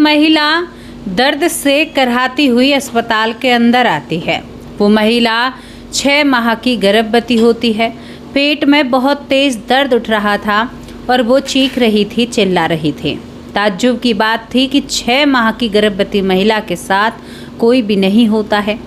महिला दर्द से कराहती हुई अस्पताल के अंदर आती है। वो महिला 6 माह की गर्भवती होती है। पेट में बहुत तेज दर्द उठ रहा था और वो चीख रही थी, चिल्ला रही थी। ताज्जुब की बात थी कि 6 माह की गर्भवती महिला के साथ कोई भी नहीं होता है।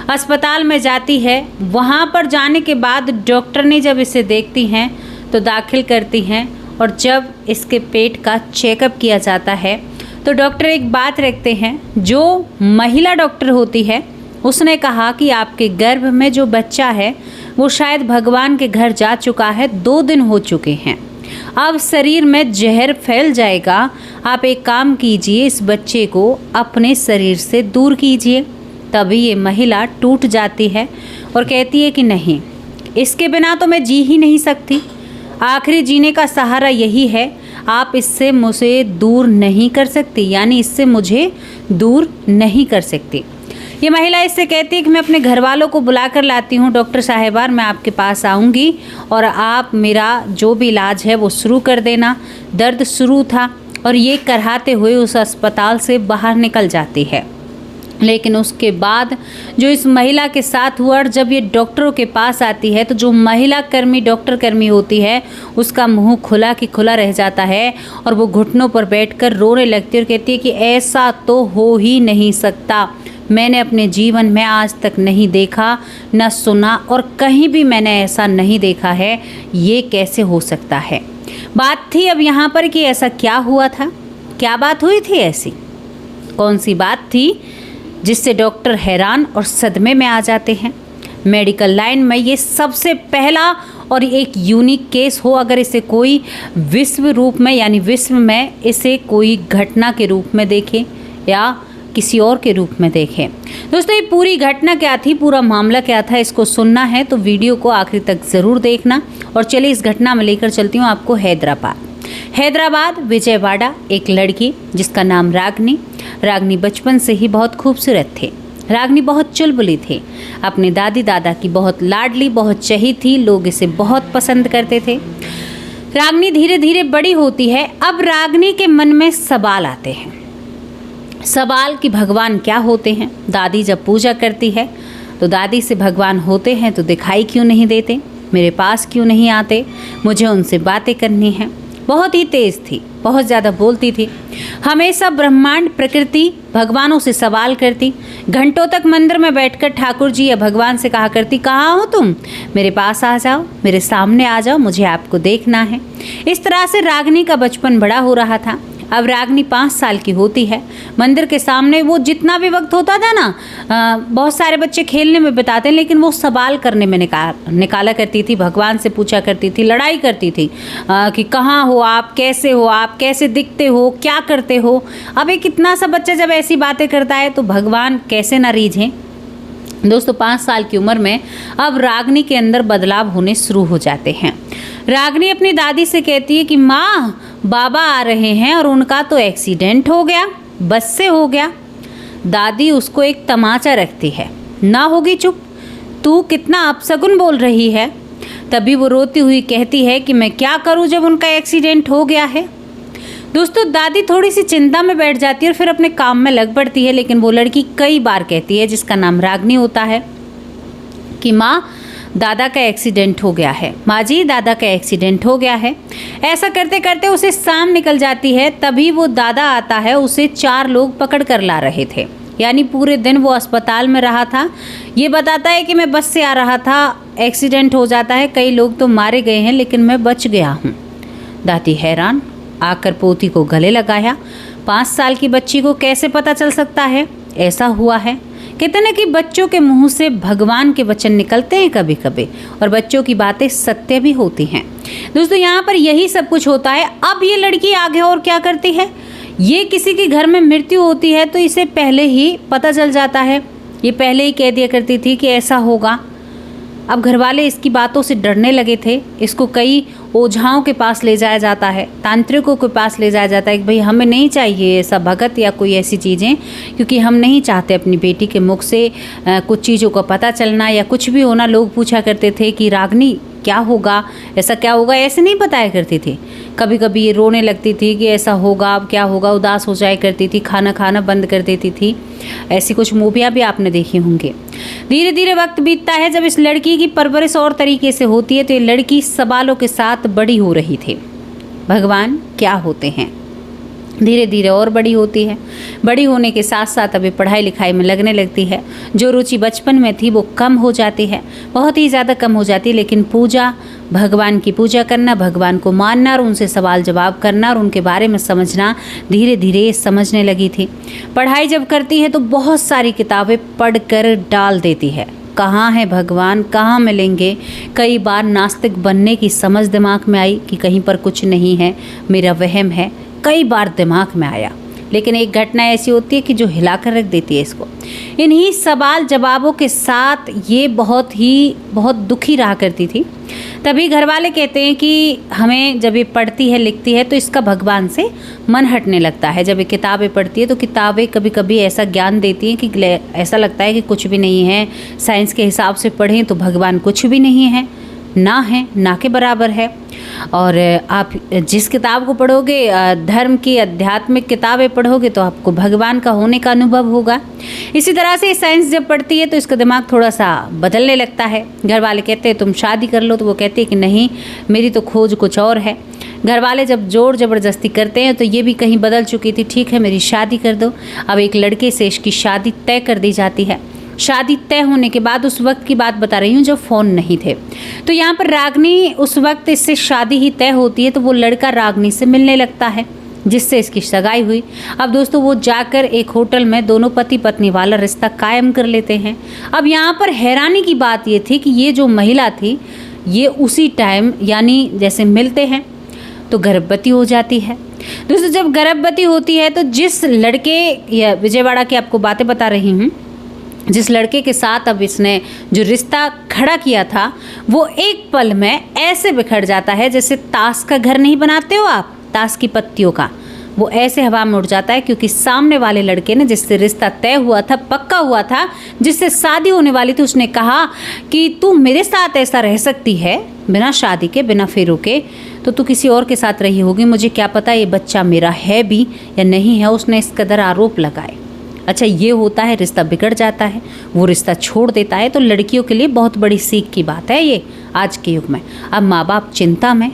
अस्पताल में जाती है। वहाँ पर जाने के बाद डॉक्टर ने जब इसे देखती हैं तो दाखिल करती हैं और जब इसके पेट का चेकअप किया जाता है तो डॉक्टर एक बात रखते हैं। जो महिला डॉक्टर होती है उसने कहा कि आपके गर्भ में जो बच्चा है वो शायद भगवान के घर जा चुका है, 2 दिन हो चुके हैं। अब शरीर में जहर फैल जाएगा। आप एक काम कीजिए, इस बच्चे को अपने शरीर से दूर कीजिए। तभी ये महिला टूट जाती है और कहती है कि नहीं, इसके बिना तो मैं जी ही नहीं सकती। आखिरी जीने का सहारा यही है। आप इससे मुझे दूर नहीं कर सकती, यानी इससे मुझे दूर नहीं कर सकती। ये महिला इससे कहती है कि मैं अपने घर वालों को बुला कर लाती हूँ, डॉक्टर साहिबा मैं आपके पास आऊँगी और आप मेरा जो भी इलाज है वो शुरू कर देना। दर्द शुरू था और ये कराहते हुए उस अस्पताल से बाहर निकल जाती है। लेकिन उसके बाद जो इस महिला के साथ हुआ, जब ये डॉक्टरों के पास आती है तो जो महिला कर्मी डॉक्टर कर्मी होती है उसका मुंह खुला कि खुला रह जाता है और वो घुटनों पर बैठकर रोने लगती है और कहती है कि ऐसा तो हो ही नहीं सकता। मैंने अपने जीवन में आज तक नहीं देखा, न सुना और कहीं भी मैंने ऐसा नहीं देखा है। ये कैसे हो सकता है। बात थी अब यहाँ पर कि ऐसा क्या हुआ था, क्या बात हुई थी, ऐसी कौन सी बात थी जिससे डॉक्टर हैरान और सदमे में आ जाते हैं। मेडिकल लाइन में ये सबसे पहला और एक यूनिक केस हो। अगर इसे कोई विश्व रूप में यानी विश्व में इसे कोई घटना के रूप में देखे या किसी और के रूप में देखें। दोस्तों, ये पूरी घटना क्या थी, पूरा मामला क्या था, इसको सुनना है तो वीडियो को आखिर तक ज़रूर देखना। और चलिए इस घटना में लेकर चलती हूँ आपको हैदराबाद विजयवाड़ा। एक लड़की जिसका नाम रागनी बचपन से ही बहुत खूबसूरत थी। रागनी बहुत चुलबुली थी, अपने दादी दादा की बहुत लाडली, बहुत चही थी। लोग इसे बहुत पसंद करते थे। रागनी धीरे धीरे बड़ी होती है। अब रागनी के मन में सवाल आते हैं, सवाल कि भगवान क्या होते हैं। दादी जब पूजा करती है तो दादी से भगवान होते हैं तो दिखाई क्यों नहीं देते, मेरे पास क्यों नहीं आते, मुझे उनसे बातें करनी है। बहुत ही तेज़ थी, बहुत ज़्यादा बोलती थी। हमेशा ब्रह्मांड, प्रकृति, भगवानों से सवाल करती। घंटों तक मंदिर में बैठकर ठाकुर जी या भगवान से कहा करती, कहाँ हो तुम, मेरे पास आ जाओ, मेरे सामने आ जाओ, मुझे आपको देखना है। इस तरह से रागनी का बचपन बड़ा हो रहा था। अब रागनी 5 साल की होती है। मंदिर के सामने वो जितना भी वक्त होता था ना, बहुत सारे बच्चे खेलने में बिताते हैं, लेकिन वो सवाल करने में निकाला करती थी। भगवान से पूछा करती थी, लड़ाई करती थी कि कहाँ हो आप, कैसे दिखते हो, क्या करते हो। अब एक इतना सा बच्चा जब ऐसी बातें करता है तो भगवान कैसे ना रीझें। दोस्तों, 5 साल की उम्र में अब रागनी के अंदर बदलाव होने शुरू हो जाते हैं। रागनी अपनी दादी से कहती है कि माँ, बाबा आ रहे हैं और उनका तो एक्सीडेंट हो गया, बस से हो गया। दादी उसको एक तमाचा रखती है, ना होगी चुप, तू कितना अपशगुन बोल रही है। तभी वो रोती हुई कहती है कि मैं क्या करूँ जब उनका एक्सीडेंट हो गया है। दोस्तों, दादी थोड़ी सी चिंता में बैठ जाती है और फिर अपने काम में लग पड़ती है। लेकिन वो लड़की कई बार कहती है, जिसका नाम रागनी होता है, कि माँ, दादा का एक्सीडेंट हो गया है, माँ जी दादा का एक्सीडेंट हो गया है। ऐसा करते करते उसे शाम निकल जाती है। तभी वो दादा आता है, उसे 4 लोग पकड़ कर ला रहे थे। यानी पूरे दिन वो अस्पताल में रहा था। ये बताता है कि मैं बस से आ रहा था, एक्सीडेंट हो जाता है, कई लोग तो मारे गए हैं लेकिन मैं बच गया हूँ। दादी हैरान, आकर पोती को गले लगाया। 5 साल की बच्ची को कैसे पता चल सकता है ऐसा हुआ है। कहते ना कि बच्चों के मुंह से भगवान के वचन निकलते हैं कभी कभी, और बच्चों की बातें सत्य भी होती हैं। दोस्तों, यहाँ पर यही सब कुछ होता है। अब ये लड़की आगे और क्या करती है, ये किसी के घर में मृत्यु होती है तो इसे पहले ही पता चल जाता है। ये पहले ही कह दिया करती थी कि ऐसा होगा। अब घर वाले इसकी बातों से डरने लगे थे। इसको कई ओझाओं के पास ले जाया जाता है, तांत्रिकों के पास ले जाया जाता है कि भाई हमें नहीं चाहिए ऐसा भगत या कोई ऐसी चीज़ें, क्योंकि हम नहीं चाहते अपनी बेटी के मुख से कुछ चीज़ों का पता चलना या कुछ भी होना। लोग पूछा करते थे कि रागनी क्या होगा, ऐसा क्या होगा, ऐसे नहीं बताया करती थी। कभी कभी ये रोने लगती थी कि ऐसा होगा, अब क्या होगा, उदास हो जाया करती थी, खाना खाना बंद कर देती थी। ऐसी कुछ मूवियाँ भी आपने देखी होंगी। धीरे धीरे वक्त बीतता है। जब इस लड़की की परवरिश और तरीके से होती है तो ये लड़की सवालों के साथ बड़ी हो रही थी। भगवान क्या होते हैं? धीरे धीरे और बड़ी होती है। बड़ी होने के साथ साथ अभी पढ़ाई लिखाई में लगने लगती है। जो रुचि बचपन में थी वो कम हो जाती है, बहुत ही ज़्यादा कम हो जाती है। लेकिन पूजा, भगवान की पूजा करना, भगवान को मानना और उनसे सवाल जवाब करना और उनके बारे में समझना, धीरे धीरे समझने लगी थी। पढ़ाई जब करती है तो बहुत सारी किताबें पढ़ कर डाल देती है। कहाँ है भगवान, कहाँ मिलेंगे? कई बार नास्तिक बनने की समझ दिमाग में आई कि कहीं पर कुछ नहीं है, मेरा वहम है, कई बार दिमाग में आया। लेकिन एक घटना ऐसी होती है कि जो हिला कर रख देती है इसको। इन्हीं सवाल जवाबों के साथ ये बहुत दुखी रहा करती थी। तभी घर वाले कहते हैं कि हमें जब ये पढ़ती है, लिखती है तो इसका भगवान से मन हटने लगता है। जब ये किताबें पढ़ती है तो किताबें कभी कभी ऐसा ज्ञान देती हैं कि ऐसा लगता है कि कुछ भी नहीं है। साइंस के हिसाब से पढ़ें तो भगवान कुछ भी नहीं है, ना के बराबर है। और आप जिस किताब को पढ़ोगे, धर्म की आध्यात्मिक किताबें पढ़ोगे तो आपको भगवान का होने का अनुभव होगा। इसी तरह से साइंस जब पढ़ती है तो इसका दिमाग थोड़ा सा बदलने लगता है। घर वाले कहते हैं तुम शादी कर लो, तो वो कहती है कि नहीं, मेरी तो खोज कुछ और है। घर वाले जब जोर ज़बरदस्ती करते हैं तो ये भी कहीं बदल चुकी थी। ठीक है, मेरी शादी कर दो। अब एक लड़के से इसकी शादी तय कर दी जाती है। शादी तय होने के बाद, उस वक्त की बात बता रही हूँ जब फ़ोन नहीं थे, तो यहाँ पर रागनी, उस वक्त इससे शादी ही तय होती है तो वो लड़का रागनी से मिलने लगता है जिससे इसकी सगाई हुई। अब दोस्तों वो जाकर एक होटल में दोनों पति पत्नी वाला रिश्ता कायम कर लेते हैं। अब यहाँ पर हैरानी की बात ये थी कि ये जो महिला थी ये उसी टाइम, यानी जैसे मिलते हैं तो गर्भवती हो जाती है। दोस्तों जब गर्भवती होती है तो जिस लड़के, या विजयवाड़ा की आपको बातें बता रही हूँ, जिस लड़के के साथ अब इसने जो रिश्ता खड़ा किया था वो एक पल में ऐसे बिखर जाता है जैसे ताश का घर नहीं बनाते हो आप, ताश की पत्तियों का, वो ऐसे हवा में उड़ जाता है। क्योंकि सामने वाले लड़के ने, जिससे रिश्ता तय हुआ था, पक्का हुआ था, जिससे शादी होने वाली थी, उसने कहा कि तू मेरे साथ ऐसा रह सकती है बिना शादी के, बिना फेरों के, तो तू किसी और के साथ रही होगी, मुझे क्या पता ये बच्चा मेरा है भी या नहीं है। उसने इस कदर आरोप लगाए। अच्छा, ये होता है, रिश्ता बिगड़ जाता है, वो रिश्ता छोड़ देता है। तो लड़कियों के लिए बहुत बड़ी सीख की बात है ये आज के युग में। अब माँ बाप चिंता में,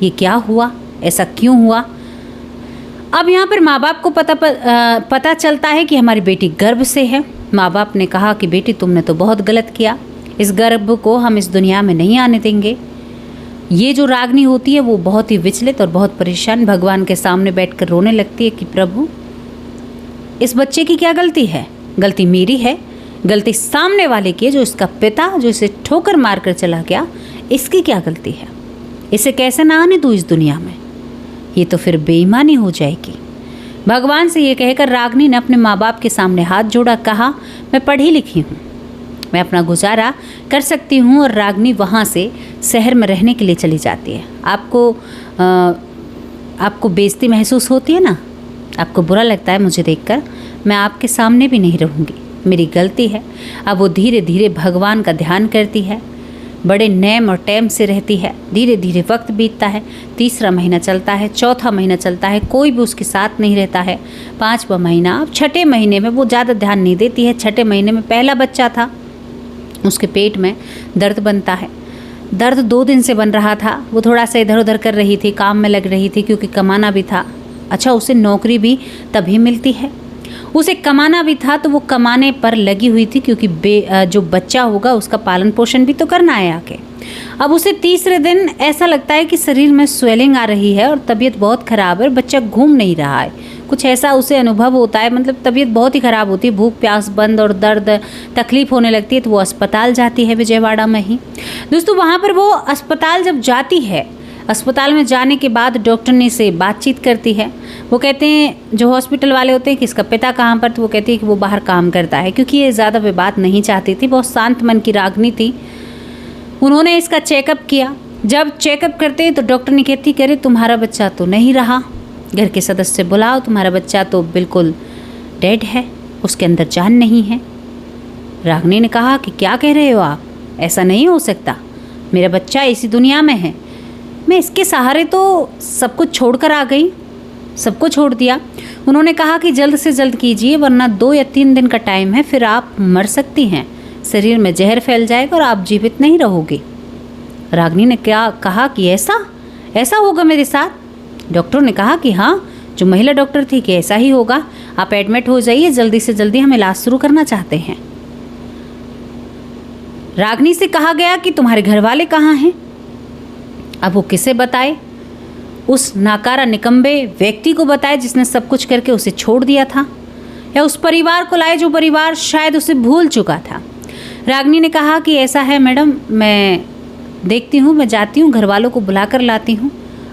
ये क्या हुआ, ऐसा क्यों हुआ। अब यहाँ पर माँ बाप को पता चलता है कि हमारी बेटी गर्भ से है। माँ बाप ने कहा कि बेटी तुमने तो बहुत गलत किया, इस गर्भ को हम इस दुनिया में नहीं आने देंगे। ये जो रागनी होती है वो बहुत ही विचलित और बहुत परेशान भगवान के सामने बैठकर रोने लगती है कि प्रभु, इस बच्चे की क्या गलती है? गलती मेरी है, गलती सामने वाले की है, जो इसका पिता, जो इसे ठोकर मार कर चला गया, इसकी क्या गलती है? इसे कैसे ना आने दूँ इस दुनिया में? ये तो फिर बेईमानी हो जाएगी। भगवान से ये कहकर रागनी ने अपने माँ बाप के सामने हाथ जोड़ा, कहा मैं पढ़ी लिखी हूँ, मैं अपना गुजारा कर सकती हूँ। और रागनी वहाँ से शहर में रहने के लिए चली जाती है। आपको बेइज्जती महसूस होती है ना, आपको बुरा लगता है मुझे देखकर, मैं आपके सामने भी नहीं रहूँगी, मेरी गलती है। अब वो धीरे धीरे भगवान का ध्यान करती है, बड़े नेम और टैम से रहती है। धीरे धीरे वक्त बीतता है, 3रा महीना चलता है, 4था महीना चलता है, कोई भी उसके साथ नहीं रहता है। 5वां महीना, अब 6ठे महीने में वो ज़्यादा ध्यान नहीं देती है। 6ठे महीने में पहला बच्चा था, उसके पेट में दर्द बनता है। दर्द 2 दिन से बन रहा था। वो थोड़ा सा इधर उधर कर रही थी, काम में लग रही थी क्योंकि कमाना भी था। अच्छा, उसे नौकरी भी तभी मिलती है, उसे कमाना भी था तो वो कमाने पर लगी हुई थी क्योंकि जो बच्चा होगा उसका पालन पोषण भी तो करना है आके। अब उसे 3रे दिन ऐसा लगता है कि शरीर में स्वेलिंग आ रही है और तबीयत बहुत ख़राब है और बच्चा घूम नहीं रहा है, कुछ ऐसा उसे अनुभव होता है। मतलब तबीयत बहुत ही ख़राब होती है, भूख प्यास बंद और दर्द तकलीफ़ होने लगती है। तो वो अस्पताल जाती है विजयवाड़ा में ही। दोस्तों वहाँ पर वो अस्पताल जब जाती है, अस्पताल में जाने के बाद डॉक्टर ने से बातचीत करती है। वो कहते हैं, जो हॉस्पिटल वाले होते हैं, कि इसका पिता कहाँ पर, तो वो कहती है कि वो बाहर काम करता है, क्योंकि ये ज़्यादा विवाद नहीं चाहती थी, बहुत शांत मन की रागनी थी। उन्होंने इसका चेकअप किया। जब चेकअप करते हैं तो डॉक्टर ने कहती कि अरे तुम्हारा बच्चा तो नहीं रहा, घर के सदस्य बुलाओ, तुम्हारा बच्चा तो बिल्कुल डेड है, उसके अंदर जान नहीं है। रागनी ने कहा कि क्या कह रहे हो आप, ऐसा नहीं हो सकता, मेरा बच्चा इसी दुनिया में है, मैं इसके सहारे तो सब कुछ छोड़कर आ गई, सबको छोड़ दिया। उन्होंने कहा कि जल्द से जल्द कीजिए वरना 2 या 3 दिन का टाइम है, फिर आप मर सकती हैं, शरीर में जहर फैल जाएगा और आप जीवित नहीं रहोगी। रागनी ने क्या कहा कि ऐसा होगा मेरे साथ? डॉक्टर ने कहा कि हाँ, जो महिला डॉक्टर थी कि ऐसा ही होगा, आप एडमिट हो जाइए, जल्दी से जल्दी हम इलाज शुरू करना चाहते हैं। रागनी से कहा गया कि तुम्हारे घर वाले कहाँ हैं? अब वो किसे बताए? उस नाकारा निकम्बे व्यक्ति को बताए जिसने सब कुछ करके उसे छोड़ दिया था, या उस परिवार को लाए जो परिवार शायद उसे भूल चुका था। रागनी ने कहा कि ऐसा है मैडम, मैं देखती हूँ, मैं जाती हूँ, घर वालों को बुला कर लाती हूँ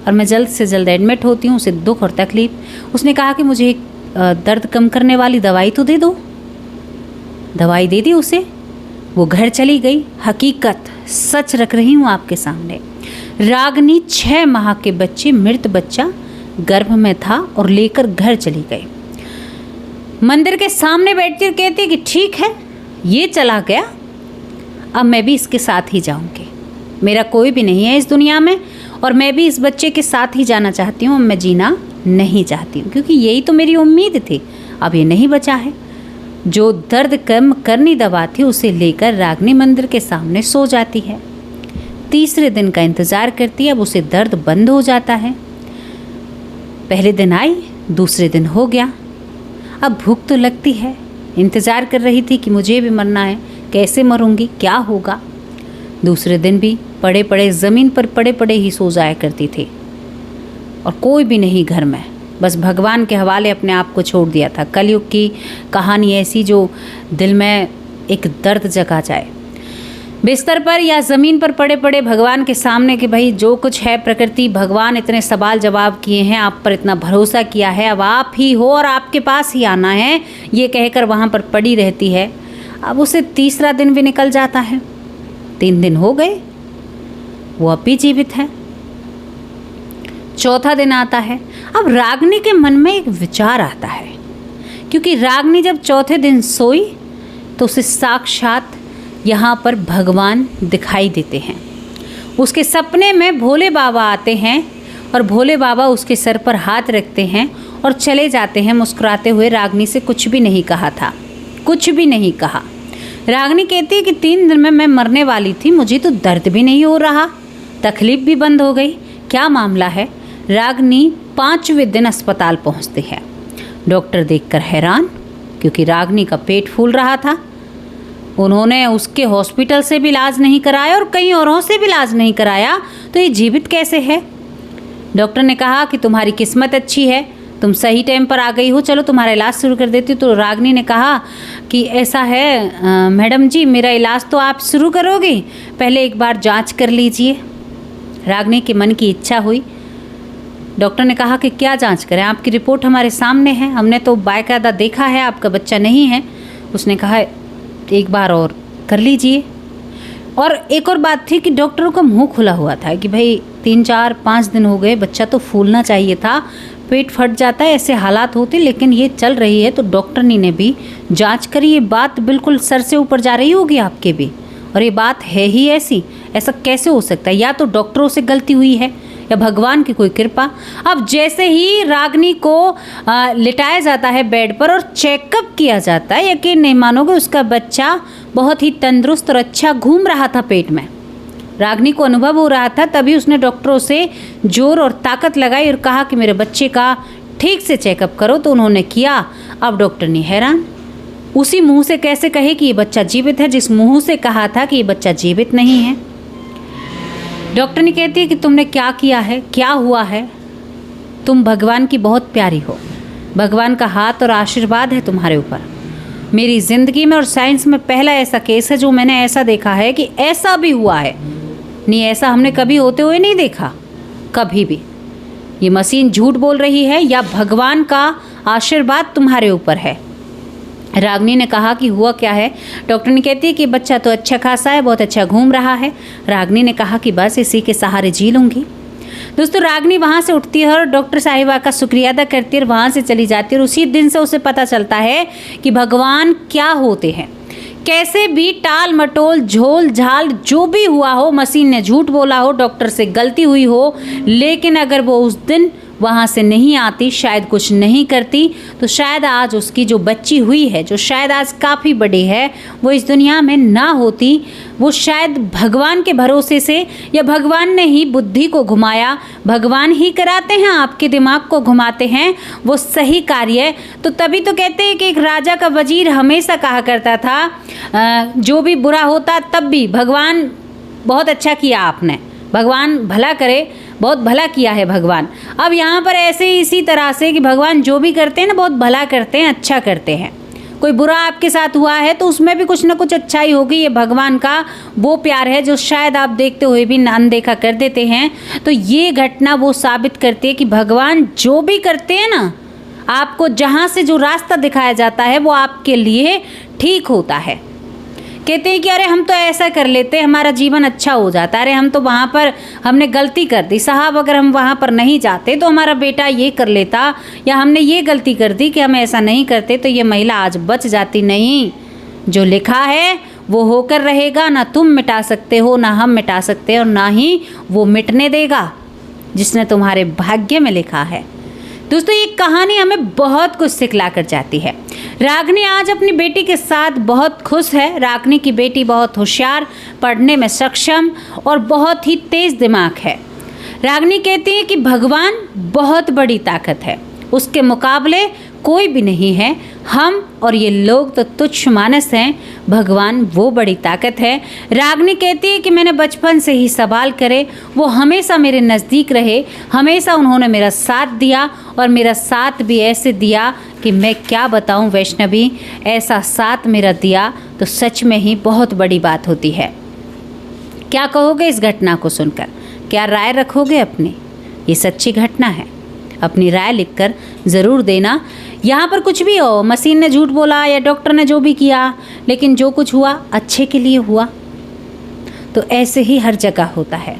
और मैं जल्द से जल्द एडमिट होती हूँ, उसे दुख और तकलीफ़। उसने कहा कि मुझे एक दर्द कम करने वाली दवाई तो दे दो। दवाई दे दी उसे, वो घर चली गई। हकीकत सच रख रही हूँ आपके सामने। रागनी 6 माह के बच्चे, मृत बच्चा गर्भ में था और लेकर घर चली गई। मंदिर के सामने बैठती और कहती कि ठीक है, ये चला गया, अब मैं भी इसके साथ ही जाऊंगी, मेरा कोई भी नहीं है इस दुनिया में और मैं भी इस बच्चे के साथ ही जाना चाहती हूँ, मैं जीना नहीं चाहती हूँ, क्योंकि यही तो मेरी उम्मीद थी, अब ये नहीं बचा है। जो दर्द कम करनी दवा थी उसे लेकर रागनी मंदिर के सामने सो जाती है। तीसरे दिन का इंतज़ार करती है, अब उसे दर्द बंद हो जाता है। पहले दिन आई, दूसरे दिन हो गया, अब भूख तो लगती है, इंतज़ार कर रही थी कि मुझे भी मरना है, कैसे मरूंगी, क्या होगा। दूसरे दिन भी पड़े पड़े ज़मीन पर पड़े पड़े ही सो जाया करती थी और कोई भी नहीं घर में, बस भगवान के हवाले अपने आप को छोड़ दिया था। कलयुग की कहानी ऐसी जो दिल में एक दर्द जगा जाए। बिस्तर पर या ज़मीन पर पड़े पड़े भगवान के सामने कि भाई जो कुछ है प्रकृति, भगवान इतने सवाल जवाब किए हैं, आप पर इतना भरोसा किया है, अब आप ही हो और आपके पास ही आना है, ये कहकर वहाँ पर पड़ी रहती है। अब उसे तीसरा दिन भी निकल जाता है, 3 दिन हो गए, वो अब भी जीवित है। चौथा दिन आता है। अब रागनी के मन में एक विचार आता है, क्योंकि रागनी जब चौथे दिन सोई तो उसे साक्षात यहाँ पर भगवान दिखाई देते हैं। उसके सपने में भोले बाबा आते हैं और भोले बाबा उसके सर पर हाथ रखते हैं और चले जाते हैं मुस्कुराते हुए। रागनी से कुछ भी नहीं कहा था, कुछ भी नहीं कहा। रागनी कहती है कि 3 दिन में मैं मरने वाली थी, मुझे तो दर्द भी नहीं हो रहा, तकलीफ भी बंद हो गई, क्या मामला है। रागनी 5वें दिन अस्पताल पहुंचती है। डॉक्टर देखकर हैरान, क्योंकि रागनी का पेट फूल रहा था। उन्होंने उसके हॉस्पिटल से भी इलाज नहीं कराया और कई औरों से भी इलाज नहीं कराया, तो ये जीवित कैसे है। डॉक्टर ने कहा कि तुम्हारी किस्मत अच्छी है, तुम सही टाइम पर आ गई हो, चलो तुम्हारा इलाज शुरू कर देती हूँ। तो रागनी ने कहा कि ऐसा है मैडम जी, मेरा इलाज तो आप शुरू करोगे, पहले एक बार जांच कर लीजिए। रागनी के मन की इच्छा हुई। डॉक्टर ने कहा कि क्या जांच करें, आपकी रिपोर्ट हमारे सामने है, हमने तो बाकायदा देखा है आपका बच्चा नहीं है। उसने कहा एक बार और कर लीजिए। और एक और बात थी कि डॉक्टरों का मुंह खुला हुआ था कि भाई 3, 4, 5 दिन हो गए, बच्चा तो फूलना चाहिए था, पेट फट जाता है, ऐसे हालात होते, लेकिन ये चल रही है। तो डॉक्टरनी ने भी जांच करी। ये बात बिल्कुल सर से ऊपर जा रही होगी आपके भी, और ये बात है ही ऐसी, ऐसा कैसे हो सकता है। या तो डॉक्टरों से गलती हुई है या भगवान की कोई कृपा। अब जैसे ही रागनी को लिटाया जाता है बेड पर और चेकअप किया जाता है, यकीन नहीं मानोगे, उसका बच्चा बहुत ही तंदुरुस्त और अच्छा घूम रहा था पेट में। रागनी को अनुभव हो रहा था, तभी उसने डॉक्टरों से जोर और ताकत लगाई और कहा कि मेरे बच्चे का ठीक से चेकअप करो। तो उन्होंने किया। अब डॉक्टर ने हैरान, उसी मुंह से कैसे कहे कि ये बच्चा जीवित है जिस मुंह से कहा था कि ये बच्चा जीवित नहीं है। डॉक्टर ने कहती है कि तुमने क्या किया है, क्या हुआ है, तुम भगवान की बहुत प्यारी हो, भगवान का हाथ और आशीर्वाद है तुम्हारे ऊपर। मेरी ज़िंदगी में और साइंस में पहला ऐसा केस है जो मैंने ऐसा देखा है कि ऐसा भी हुआ है, नहीं ऐसा हमने कभी होते हुए नहीं देखा, कभी भी। ये मशीन झूठ बोल रही है या भगवान का आशीर्वाद तुम्हारे ऊपर है। रागनी ने कहा कि हुआ क्या है। डॉक्टर ने कहती है कि बच्चा तो अच्छा खासा है, बहुत अच्छा घूम रहा है। रागनी ने कहा कि बस इसी के सहारे जी लूँगी। दोस्तों रागनी वहाँ से उठती है और डॉक्टर साहिबा का शुक्रिया अदा करती है और वहाँ से चली जाती है। और उसी दिन से उसे पता चलता है कि भगवान क्या होते हैं। कैसे भी टाल मटोल झोल झाल जो भी हुआ हो, मशीन ने झूठ बोला हो, डॉक्टर से गलती हुई हो, लेकिन अगर वो उस दिन वहाँ से नहीं आती, शायद कुछ नहीं करती, तो शायद आज उसकी जो बच्ची हुई है, जो शायद आज काफ़ी बड़ी है, वो इस दुनिया में ना होती। वो शायद भगवान के भरोसे से, या भगवान ने ही बुद्धि को घुमाया, भगवान ही कराते हैं, आपके दिमाग को घुमाते हैं वो सही कार्य। तो तभी तो कहते हैं कि एक राजा का वजीर हमेशा कहा करता था जो भी बुरा होता तब भी भगवान बहुत अच्छा किया आपने, भगवान भला करे, बहुत भला किया है भगवान। अब यहाँ पर ऐसे ही इसी तरह से कि भगवान जो भी करते हैं ना बहुत भला करते हैं, अच्छा करते हैं। कोई बुरा आपके साथ हुआ है तो उसमें भी कुछ ना कुछ अच्छाई होगी। ये भगवान का वो प्यार है जो शायद आप देखते हुए भी अनदेखा कर देते हैं। तो ये घटना वो साबित करती है कि भगवान जो भी करते हैं ना, आपको जहाँ से जो रास्ता दिखाया जाता है वो आपके लिए ठीक होता है। कहते हैं कि अरे हम तो ऐसा कर लेते, हमारा जीवन अच्छा हो जाता, अरे हम तो वहाँ पर हमने गलती कर दी साहब, अगर हम वहाँ पर नहीं जाते तो हमारा बेटा ये कर लेता, या हमने ये गलती कर दी कि हम ऐसा नहीं करते तो ये महिला आज बच जाती। नहीं, जो लिखा है वो होकर रहेगा, ना तुम मिटा सकते हो, ना हम मिटा सकते और ना ही वो मिटने देगा जिसने तुम्हारे भाग्य में लिखा है। दोस्तों ये कहानी हमें बहुत कुछ सिखला कर जाती है। रागनी आज अपनी बेटी के साथ बहुत खुश है। रागनी की बेटी बहुत होशियार, पढ़ने में सक्षम और बहुत ही तेज दिमाग है। रागनी कहती है कि भगवान बहुत बड़ी ताकत है, उसके मुकाबले कोई भी नहीं है। हम और ये लोग तो तुच्छ मानस हैं, भगवान वो बड़ी ताकत है। रागनी कहती है कि मैंने बचपन से ही सवाल करे, वो हमेशा मेरे नज़दीक रहे, हमेशा उन्होंने मेरा साथ दिया और मेरा साथ भी ऐसे दिया कि मैं क्या बताऊं वैष्णवी, ऐसा साथ मेरा दिया तो सच में ही बहुत बड़ी बात होती है। क्या कहोगे इस घटना को सुनकर? क्या राय रखोगे अपनी? ये सच्ची घटना है, अपनी राय लिखकर ज़रूर देना। यहाँ पर कुछ भी हो, मशीन ने झूठ बोला या डॉक्टर ने जो भी किया, लेकिन जो कुछ हुआ अच्छे के लिए हुआ। तो ऐसे ही हर जगह होता है।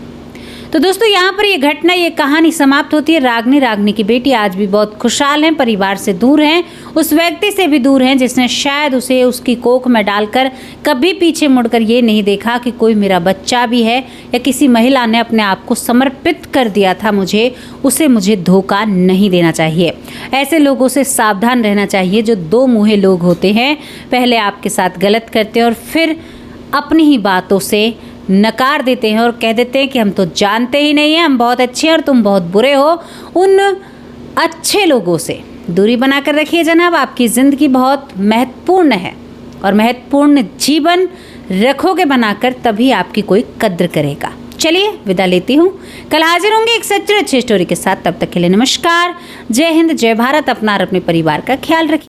तो दोस्तों यहाँ पर ये घटना, ये कहानी समाप्त होती है। रागनी की बेटी आज भी बहुत खुशहाल हैं, परिवार से दूर हैं, उस व्यक्ति से भी दूर हैं जिसने शायद उसे उसकी कोख में डालकर कभी पीछे मुड़कर ये नहीं देखा कि कोई मेरा बच्चा भी है, या किसी महिला ने अपने आप को समर्पित कर दिया था मुझे, उसे मुझे धोखा नहीं देना चाहिए। ऐसे लोगों से सावधान रहना चाहिए जो दो मुँहे लोग होते हैं, पहले आपके साथ गलत करते हैं और फिर अपनी ही बातों से नकार देते हैं और कह देते हैं कि हम तो जानते ही नहीं हैं, हम बहुत अच्छे हैं और तुम बहुत बुरे हो। उन अच्छे लोगों से दूरी बनाकर रखिए जनाब, आपकी ज़िंदगी बहुत महत्वपूर्ण है और महत्वपूर्ण जीवन रखोगे बनाकर, तभी आपकी कोई कद्र करेगा। चलिए विदा लेती हूँ, कल हाजिर होंगे एक सच्ची अच्छी स्टोरी के साथ। तब तक के लिए नमस्कार, जय हिंद, जय भारत। अपना और अपने परिवार का ख्याल रखिए।